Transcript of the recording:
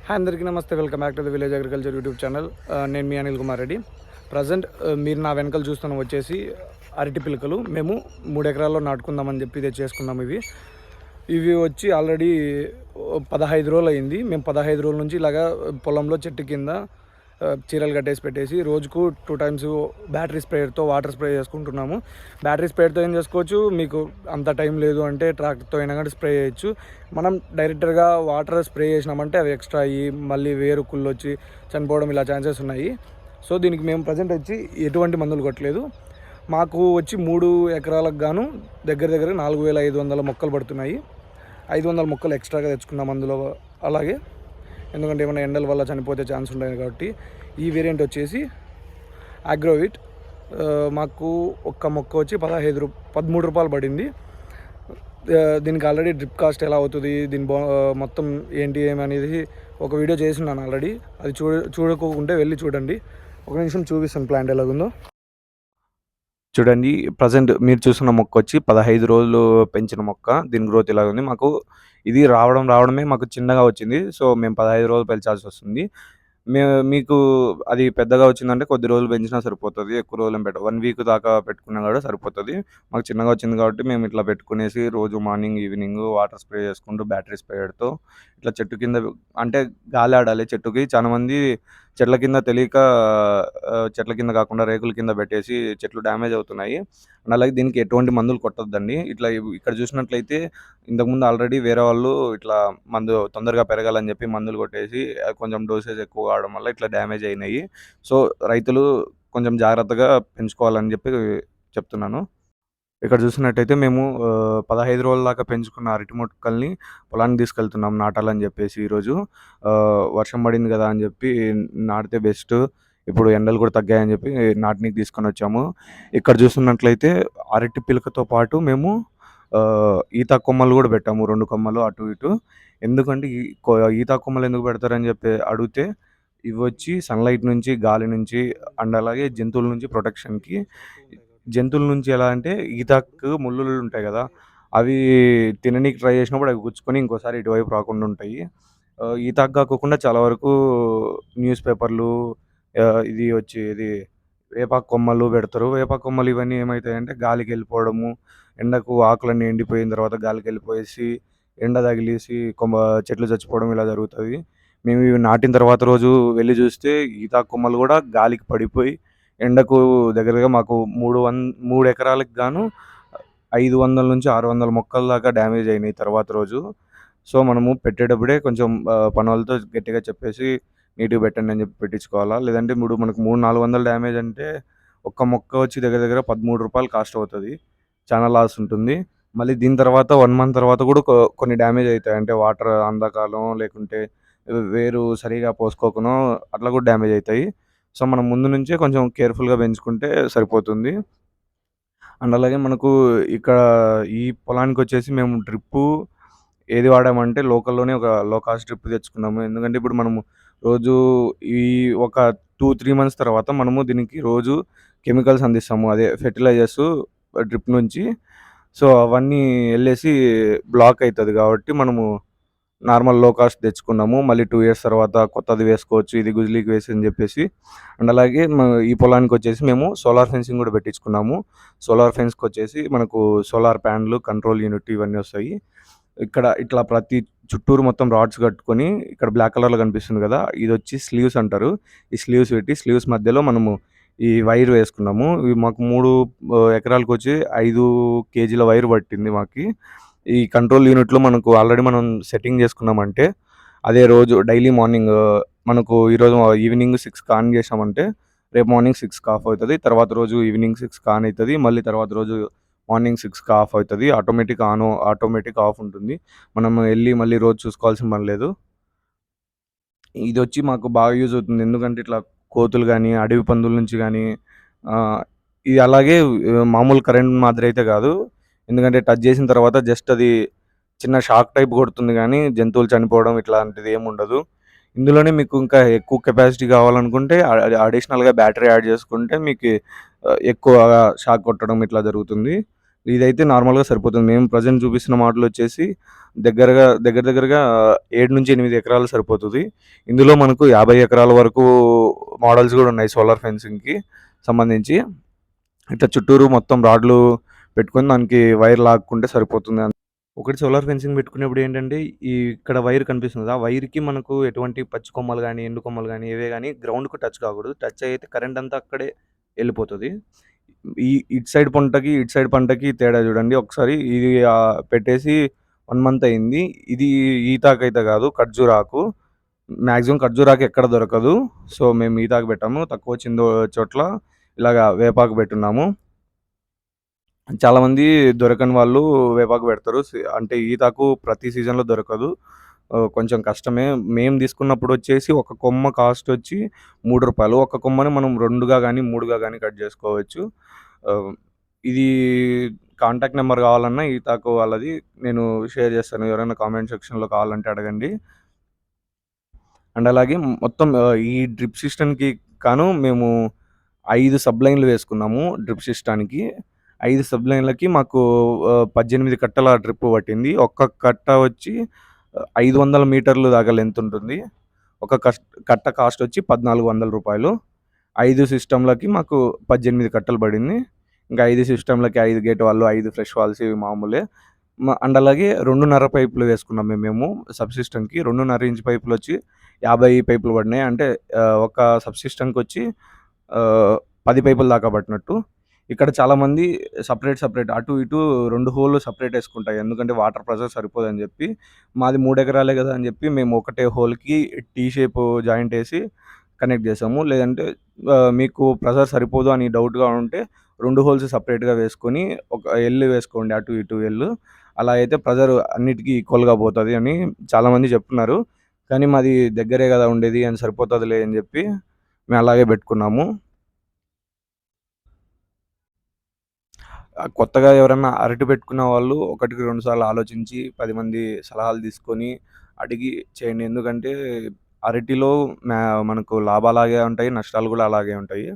Hi అందరికీ నమస్తే. Welcome back to the village agriculture YouTube channel. నేను మీ అనిల్ కుమార్ రెడ్డి. ప్రజెంట్ మీరు నా వెనకాల చూస్తున్న వచ్చేసి అరటి పిలకలు. మేము 3 ఎకరాల్లో నాటుకుందామని చెప్పి ఇది చేసుకున్నాము. ఇవి వచ్చి ఆల్రెడీ 15 రోజులు అయింది. మేము 15 రోజుల నుంచి ఇలాగా పొలంలో చెట్టు కింద చీరలు కట్టేసి పెట్టేసి రోజుకు 2 టైమ్స్ బ్యాటరీ స్ప్రేయర్తో వాటర్ స్ప్రే చేసుకుంటున్నాము. బ్యాటరీ స్ప్రేయర్తో ఏం చేసుకోవచ్చు, మీకు అంత టైం లేదు అంటే ట్రాక్టర్తో అయినా కానీ స్ప్రే చేయొచ్చు. మనం డైరెక్ట్గా వాటర్ స్ప్రే చేసినామంటే అవి ఎక్స్ట్రా అయ్యి మళ్ళీ వేరు కుళ్ళు వచ్చి చనిపోవడం ఇలా ఛాన్సెస్ ఉన్నాయి. సో దీనికి మేము ప్రజెంట్ వచ్చి ఎటువంటి మందులు కొట్టలేదు. మాకు వచ్చి 3 ఎకరాలకు గాను దగ్గర 4500 మొక్కలు పడుతున్నాయి. 500 మొక్కలు ఎక్స్ట్రాగా తెచ్చుకున్నాం అందులో. అలాగే ఎందుకంటే ఏమైనా ఎండల వల్ల చనిపోతే ఛాన్స్ ఉంటాయి కాబట్టి. ఈ వేరియంట్ వచ్చేసి అగ్రోవిట్. మాకు ఒక్క మొక్క వచ్చి 13 రూపాయలు పడింది. దీనికి ఆల్రెడీ డ్రిప్ కాస్ట్ ఎలా అవుతుంది, దీని మొత్తం ఏంటి ఏమనేది ఒక వీడియో చేస్తున్నాను ఆల్రెడీ. అది చూడకోకుంటే వెళ్ళి చూడండి. ఒక నిమిషం చూపిస్తాను ప్లాంట్ ఎలాగుందో. చూడండి, ప్రజెంట్ మీరు చూస్తున్న మొక్క వచ్చి 15 రోజులు పెంచిన మొక్క. దీని గ్రోత్ ఇలా ఉంది. మాకు ఇది రావడమే మాకు చిన్నగా వచ్చింది. సో మేము 15 రోజులు పెంచాల్సి వస్తుంది. మీకు అది పెద్దగా వచ్చిందంటే కొద్ది రోజులు పెంచినా సరిపోతుంది. ఎక్కువ రోజులు పెట్ట 1 వీక్ దాకా పెట్టుకున్నా కూడా సరిపోతుంది. మాకు చిన్నగా వచ్చింది కాబట్టి మేము ఇట్లా పెట్టుకునేసి రోజు మార్నింగ్ ఈవినింగ్ వాటర్ స్ప్రే చేసుకుంటూ బ్యాటరీ స్ప్రేయర్తో ఇట్లా చెట్టు కింద, అంటే గాలి ఆడాలి చెట్టుకి. చాలామంది చెట్ల కింద తెలియక చెట్ల కింద కాకుండా రేకుల కింద పెట్టేసి చెట్లు డ్యామేజ్ అవుతున్నాయి. అండ్ అలాగే దీనికి ఎటువంటి మందులు కొట్టొద్దండి. ఇట్లా ఇక్కడ చూసినట్లయితే ఇంతకుముందు ఆల్రెడీ వేరే వాళ్ళు ఇట్లా మందు తొందరగా పెరగాలని చెప్పి మందులు కొట్టేసి కొంచెం డోసేజ్ ఎక్కువ కావడం వల్ల ఇట్లా డ్యామేజ్ అయినాయి. సో రైతులు కొంచెం జాగ్రత్తగా పెంచుకోవాలని చెప్పి చెప్తున్నాను. ఇక్కడ చూసినట్టయితే మేము 15 రోజుల దాకా పెంచుకున్న అరటి మొక్కల్ని పొలానికి తీసుకెళ్తున్నాం నాటాలని చెప్పేసి. ఈరోజు వర్షం పడింది కదా అని చెప్పి నాటితే బెస్ట్, ఇప్పుడు ఎండలు కూడా తగ్గాయని చెప్పి నాటినికి తీసుకొని వచ్చాము. ఇక్కడ చూస్తున్నట్లయితే అరటి పిలకతో పాటు మేము ఈత కొమ్మలు కూడా పెట్టాము. 2 కొమ్మలు అటు ఇటు. ఎందుకంటే ఈత కొమ్మలు ఎందుకు పెడతారని చెప్పి అడిగితే, ఇవి వచ్చి సన్లైట్ నుంచి, గాలి నుంచి అండ్ అలాగే జంతువుల నుంచి ప్రొటెక్షన్కి. జంతువుల నుంచి ఎలా అంటే ఈతకు ముళ్ళులు ఉంటాయి కదా, అవి తిననీకి ట్రై చేసినప్పుడు అవి గుచ్చుకొని ఇంకోసారి ఇటువైపు రాకుండా ఉంటాయి. ఈతకు కాకోకుండా చాలా వరకు న్యూస్ పేపర్లు, ఇది వేపాకు కొమ్మలు పెడతారు. వేపాకు కొమ్మలు ఇవన్నీ ఏమవుతాయంటే గాలికి వెళ్ళిపోవడము, ఎండకు ఆకులన్నీ ఎండిపోయిన తర్వాత గాలికి వెళ్ళిపోయేసి ఎండ తగిలేసి చెట్లు చచ్చిపోవడం ఇలా జరుగుతుంది. మేము ఇవి నాటిన తర్వాత రోజు వెళ్ళి చూస్తే ఈతాకు కొమ్మలు కూడా గాలికి పడిపోయి ఎండకు దగ్గరగా మాకు 3 ఎకరాలకు గాను 500 నుంచి 600 మొక్కల దాకా డ్యామేజ్ అయినాయి తర్వాత రోజు. సో మనము పెట్టేటప్పుడే కొంచెం పనోళ్ళతో గట్టిగా చెప్పేసి నీట్గా పెట్టండి అని చెప్పి పెట్టించుకోవాలా. లేదంటే మనకు 300-400 డ్యామేజ్ అంటే ఒక్క మొక్క వచ్చి దగ్గర 13 రూపాయలు కాస్ట్ అవుతుంది. చాలా లాస్ ఉంటుంది. మళ్ళీ దీని తర్వాత 1 మంత్ తర్వాత కూడా కొన్ని డ్యామేజ్ అవుతాయి. అంటే వాటర్ అందకాలం, లేకుంటే వేరు సరిగా పోసుకోకనో అట్లా కూడా డ్యామేజ్ అవుతాయి. సో మనం ముందు నుంచే కొంచెం కేర్ఫుల్గా పెంచుకుంటే సరిపోతుంది. అండ్ అలాగే మనకు ఇక్కడ ఈ పొలానికి వచ్చేసి మేము డ్రిప్పు ఏది వాడామంటే లోకల్లోనే ఒక లో కాస్ట్ డ్రిప్ తెచ్చుకున్నాము. ఎందుకంటే ఇప్పుడు మనము రోజు ఈ ఒక 2-3 మంత్స్ తర్వాత మనము దీనికి రోజు కెమికల్స్ అందిస్తాము. అదే ఫెర్టిలైజర్స్ డ్రిప్ నుంచి. సో అవన్నీ వెళ్ళేసి బ్లాక్ అవుతుంది కాబట్టి మనము నార్మల్ లో కాస్ట్ తెచ్చుకున్నాము. మళ్ళీ 2 ఇయర్స్ తర్వాత కొత్తది వేసుకోవచ్చు, ఇది గుజిలీకి వేసి అని చెప్పేసి. అండ్ అలాగే ఈ పొలానికి వచ్చేసి మేము సోలార్ ఫెన్సింగ్ కూడా పెట్టించుకున్నాము. సోలార్ ఫెన్స్కి వచ్చేసి మనకు సోలార్ ప్యానెల్, కంట్రోల్ యూనిట్ ఇవన్నీ వస్తాయి. ఇక్కడ ఇట్లా ప్రతి చుట్టూరు మొత్తం రాడ్స్ కట్టుకొని, ఇక్కడ బ్లాక్ కలర్లో కనిపిస్తుంది కదా, ఇది వచ్చి స్లీవ్స్ అంటారు. ఈ స్లీవ్స్ పెట్టి స్లీవ్స్ మధ్యలో మనము ఈ వైర్ వేసుకున్నాము. ఇవి మాకు 3 ఎకరాలకు వచ్చి 5 కేజీల వైర్ పట్టింది మాకు. ఈ కంట్రోల్ యూనిట్లో మనకు ఆల్రెడీ మనం సెట్టింగ్ చేసుకున్నామంటే అదే రోజు డైలీ మార్నింగ్ మనకు ఈరోజు ఈవినింగ్ 6కి ఆన్ చేసామంటే రేపు మార్నింగ్ 6కి ఆఫ్ అవుతుంది. తర్వాత రోజు ఈవినింగ్ 6కి ఆన్ అవుతుంది. మళ్ళీ తర్వాత రోజు మార్నింగ్ 6కి ఆఫ్ అవుతుంది. ఆటోమేటిక్ ఆఫ్ ఉంటుంది. మనం వెళ్ళి మళ్ళీ రోజు చూసుకోవాల్సిన పని లేదు. ఇది వచ్చి మాకు బాగా యూజ్ అవుతుంది. ఎందుకంటే ఇట్లా కోతులు కానీ, అడవి పందుల నుంచి కానీ, ఇది అలాగే మామూలు కరెంట్ మాదిరి అయితే కాదు. ఎందుకంటే టచ్ చేసిన తర్వాత జస్ట్ అది చిన్న షాక్ టైప్ కొడుతుంది కానీ జంతువులు చనిపోవడం ఇట్లాంటిది ఏమి ఉండదు. ఇందులోనే మీకు ఇంకా ఎక్కువ కెపాసిటీ కావాలనుకుంటే అడిషనల్గా బ్యాటరీ యాడ్ చేసుకుంటే మీకు ఎక్కువ షాక్ కొట్టడం ఇట్లా జరుగుతుంది. ఇదైతే నార్మల్‌గా సరిపోతుంది. మేము ప్రెజెంట్ చూపిస్తున్న మోడల్ వచ్చేసి దగ్గరగా 7-8 ఎకరాలు సరిపోతది. ఇందులో మనకు 50 ఎకరాల వరకు మోడల్స్ గూడా ఉన్నాయి సోలార్ ఫెన్సింగ్‌కి సంబంధించి. ఇట్లా చుట్టూరు మొత్తం రాడ్లు పెట్టుకొని దానికి వైర్ లాక్కుంటే సరిపోతుంది. ఒకటి సోలార్ ఫెన్సింగ్ పెట్టుకునేప్పుడు ఏంటంటే, ఇక్కడ వైర్ కనిపిస్తుంది కదా! ఆ వైర్‌కి మనకు ఎటువంటి పచ్చి కొమ్మలు గాని, ఎండు కొమ్మలు గాని, ఏవే గాని గ్రౌండ్‌కి టచ్ కాకూడదు. టచ్ అయితే కరెంట్ అంతా అక్కడే ఎళ్ళిపోతది. ఇటు సైడ్ పంటకి, ఇటు సైడ్ పంటకి తేడా చూడండి ఒకసారి. ఇది పెట్టేసి 1 మంత్ అయింది. ఇది ఈతాకైతే కాదు ఖర్జూరాకు. మాక్సిమం ఖర్జూరాకు ఎక్కడ దొరకదు. సో, మేము ఈతాకు పెట్టాము. తక్కువొచ్చిన చోట్ల ఇలాగ వేపాకు పెట్టున్నాము. చాలామంది దొరకని వాళ్ళు వేపాకు పెడతారు. అంటే ఈతాకు ప్రతి సీజన్‌లో దొరకదు. కొంచెం కష్టమే. మేము తీసుకున్నప్పుడొచ్చేసి ఒక కొమ్మ కాస్టొచ్చి రూ. 3. ఒక కొమ్మని మనం 2గా గాని, 3గా గాని కట్ జేసుకోవచ్చు. ఆహ్, ఇది కాంటాక్ట్ నంబర్ కావాలన్నా ఈతాకు వాళ్ళది నేను షేర్ చేస్తాను. ఎవరైనా కామెంట్ సెక్షన్‌లో కావాలంటే అడగండి. అండ్ అలాగే మొత్తం ఈ డ్రిప్ సిస్టమ్‌కి మేము 5 సబ్‌లైన్‌లు వేసుకున్నాము డ్రిప్ సిస్టానికి. 5 సబ్‌లైన్‌లకి మాకు 18 కట్టల డ్రిప్ పట్టింది. ఒక్క కట్ట వచ్చి 500 మీటర్లు దాకా లెంత్ ఉంటుంది. ఒక కట్ట కాస్ట్ వచ్చి రూ. 1400. 5 సిస్టమ్‌లకి మాకు 18 కట్టలు పడింది. ఇంకా 5 సిస్టమ్‌లకి 5 గేట్ వాల్లు, 5 ఫ్రెష్ వాల్స్ ఇవి మామూలే. అండ్ అలాగే 2.5 పైపులు వేసుకున్నాం మేము సబ్ సిస్టమ్‌కి. 2.5 ఇంచ్ పైపులొచ్చి 50 పైపులు పడినాయి. అంటే ఒక సబ్ సిస్టమ్‌కొచ్చి 10 పైపుల దాకా పట్టినట్టు. ఇక్కడ చాలామంది సెపరేట్ అటు ఇటు 2 హోల్‌లు సెపరేట్ యేసుకుంటాయి. ఎందుకంటే వాటర్ ప్రెషర్ సరిపోదని జెప్పి. మాది 3 ఎకరాలే గదా అని జెప్పి మేము ఒకటే హోల్‌కి టీ షేప్ జాయింట్ యేసి కనెక్ట్ జేసాము. లేదంటే మీకు ప్రెషర్ సరిపోదు అని డౌట్‌గా ఉంటే 2 హోల్స్ సెపరేట్‌గా వేసుకొని ఒక ఎల్ వేసుకోండి అటు ఇటు ఎల్. అలా అయితే ప్రెషర్ అన్నిటికి ఈక్వల్‌గా పోతది అని చాలామంది చెప్తున్నారు. కానీ మాది దగ్గరే గదా ఉండేది అని సరిపోతదిలే అని జెప్పి మేము అలాగే బెట్టుకున్నాము. కొత్తగా ఎవరన్నా అరటి పెట్టుకున్న వాళ్ళు ఒకటికి 2 సార్లు ఆలోచించి 10 మంది సలహాలు తీసుకొని, అడిగి చేయండి. ఎందుకంటే అరటిలో మ్యా మనకు లాభాలాగే ఉంటాయి. నష్టాలు గూడా అలాగే ఉంటాయి.